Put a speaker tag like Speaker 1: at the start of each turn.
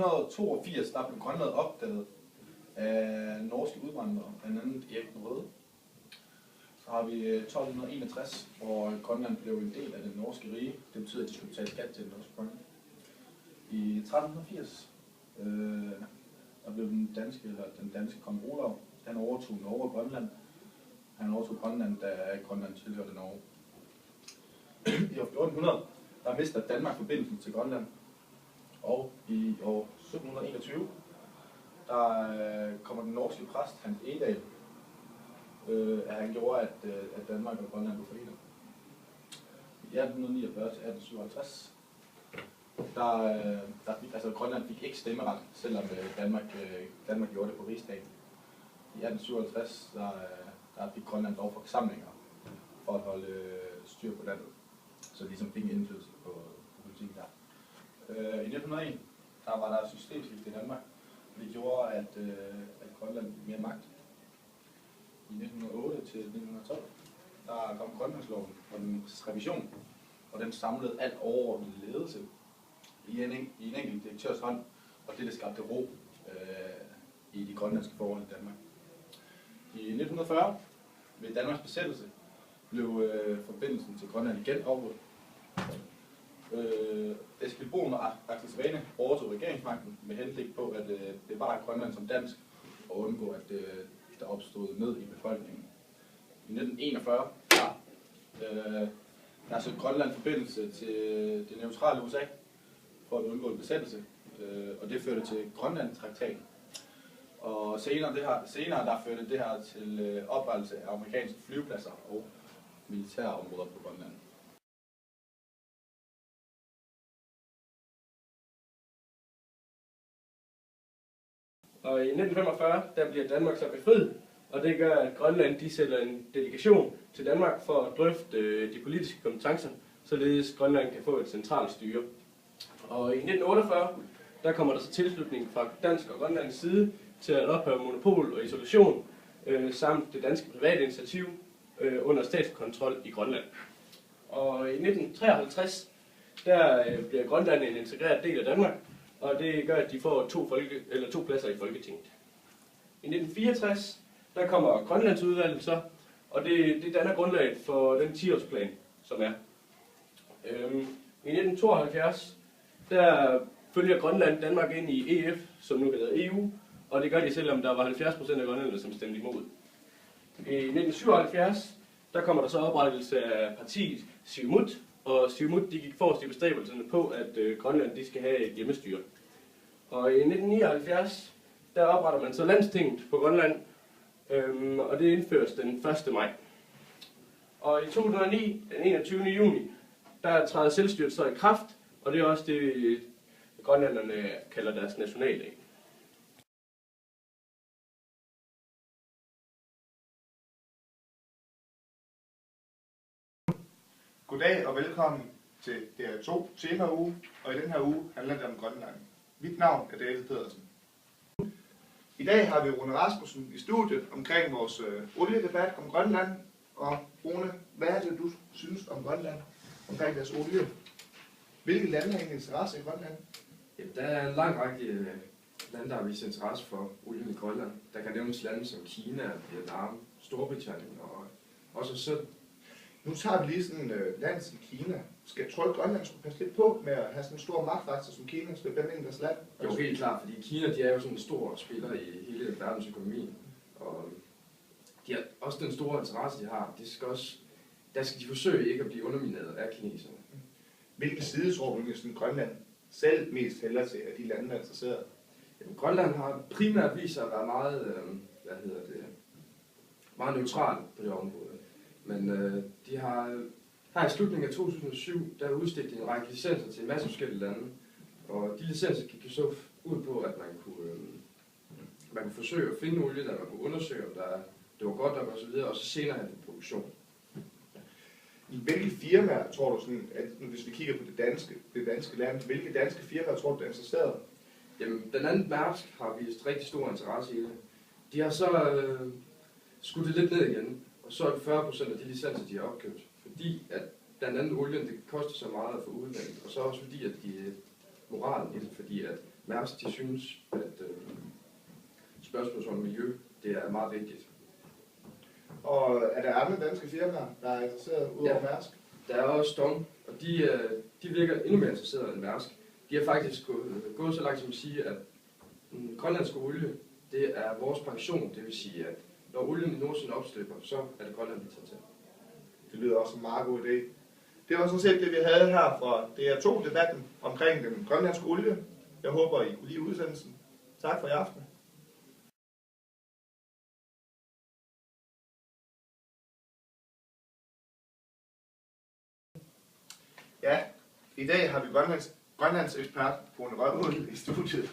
Speaker 1: 1982 der blev Grønland opdaget af norske udvandrere, blandt andet Erik den Røde. Så har vi 1261, hvor Grønland blev en del af det norske rige. Det betyder, at de skulle betale skat til det norske Grønland. I 1380 der blev den danske kong Olav, han overtog Norge og Grønland. Han overtog Grønland, da Grønland tilhørte Norge. I år 1400 der mister Danmark forbindelsen til Grønland. Og i år 1721 der kommer den norske præst Hans Egedal, at han gjorde, at Danmark og Grønland blev forenet. I 1849 til 1857 Grønland fik ikke stemmeret, selvom Danmark gjorde det på rigsdagen. I 1857 der fik Grønland lov for forsamlinger for at holde styr på landet, så de ligesom fik en indflydelse på politikken der. I 1901 der var der systemskifte i Danmark, og det gjorde, at Grønland fik mere magt. I 1908 til 1912 der kom Grønlandsloven og dens revision, og den samlede alt overordnet ledelse i en enkelt direktørs hånd, og det skabte ro i de grønlandske forhold i Danmark. I 1940, ved Danmarks besættelse, blev forbindelsen til Grønland igen afbrudt. Eskil Bohn og Aksel Svane overtog regeringsmagten med henblik på at bevare Grønland som dansk og undgå, at der opstod nød i befolkningen. I 1941 der søgte Grønland forbindelse til det neutrale USA for at undgå en besættelse, og det førte til Grønland-traktaten. Og senere der førte det her til oprettelse af amerikanske flyvepladser og militære områder på Grønland.
Speaker 2: Og i 1945 der bliver Danmark så befriet, og det gør, at Grønland de sætter en delegation til Danmark for at drøfte de politiske kompetencer, således Grønland kan få et centralt styre. Og i 1948 der kommer der så tilslutning fra dansk og grønlandsk side til at ophæve monopol og isolation, samt det danske private initiativ under statskontrol i Grønland. Og i 1953 der bliver Grønland en integreret del af Danmark, og det gør, at de får to pladser i Folketinget. I 1964 der kommer Grønlandsudvalget så, og det danner grundlaget for den 10-årsplan, som er. I 1972 der følger Grønland Danmark ind i EF, som nu hedder EU, og det gør de selvom der var 70% af grønlænderne, som stemte imod. I 1977 der kommer der så oprettelse af partiet Siumut, og Siumut de gik forrest i bestræbelserne på, at Grønland de skal have et hjemmestyre. Og i 1979 der opretter man så Landstinget på Grønland, og det indføres den 1. maj. Og i 2009, den 21. juni, der træder selvstyret så i kraft, og det er også det, grønlænderne kalder deres nationaldag.
Speaker 3: Goddag og velkommen til DR2 Temauge, og i den her uge handler det om Grønland. Mit navn er David Pedersen. I dag har vi Rune Rasmussen i studiet omkring vores oliedebat om Grønland. Og Rune, hvad er det, du synes om Grønland, omkring deres olie? Hvilke lande har en interesse i Grønland?
Speaker 4: Jamen, der er en lang række lande, der har vist interesse for olien i Grønland. Der kan nævnes lande som Kina, Vietnam, Storbritannien og også selv.
Speaker 3: Nu tager vi lige sådan et land som Kina. Tror du, Grønland skulle passe lidt på med at have sådan en stor magtfaktor som Kina, skal blande ind i deres land?
Speaker 4: Jo, helt klart, fordi Kina de er jo sådan en stor spiller i hele verdensøkonomien. Og de har også den store interesse, de har. Der skal de forsøge ikke at blive undermineret af kineserne.
Speaker 3: Hvilke side tror du, at Grønland selv mest hælder til af de lande, der er interesseret?
Speaker 4: Jamen, Grønland har primært vist sig at være meget neutral på det område. Men de har her i slutningen af 2007, der udstedt en række licenser til en masse forskellige lande. Og de licenser gik jo så ud på, at man kunne forsøge at finde olie, der man kunne undersøge, om det var godt nok osv., og så senere have det produktion.
Speaker 3: I hvilke firmaer tror du, at hvis vi kigger på det danske land, hvilke danske firmaer tror du, der er interesseret?
Speaker 4: Jamen, blandt andet Mærsk har vist rigtig stor interesse i det. De har så skudt det lidt ned igen, og så er det 40% af de licenser, de har opkøbt. Fordi at blandt andet olien, det koster så meget at få udlandet, og så også fordi, at moralen i det, fordi at Mærsk, de synes, at spørgsmålet om miljø, det er meget vigtigt.
Speaker 3: Og er der andre danske firmaer, der er interesseret ud over Mærsk?
Speaker 4: Der er også Dong, og de virker endnu mere interesserede end Mærsk. De har faktisk gået så langt som at sige, at den grønlandske olie, det er vores pension. Det vil sige, at når olien i Nordsøen opslipper, så er det Grønland, vi tager til.
Speaker 3: Det lyder også en meget god idé. Det var sådan set det, vi havde her fra DR2-debatten omkring den grønlandske olie. Jeg håber, I kunne lide udsendelsen. Tak for i aften. Ja, i dag har vi Grønlands ekspert, Rune Rødhul, i studiet.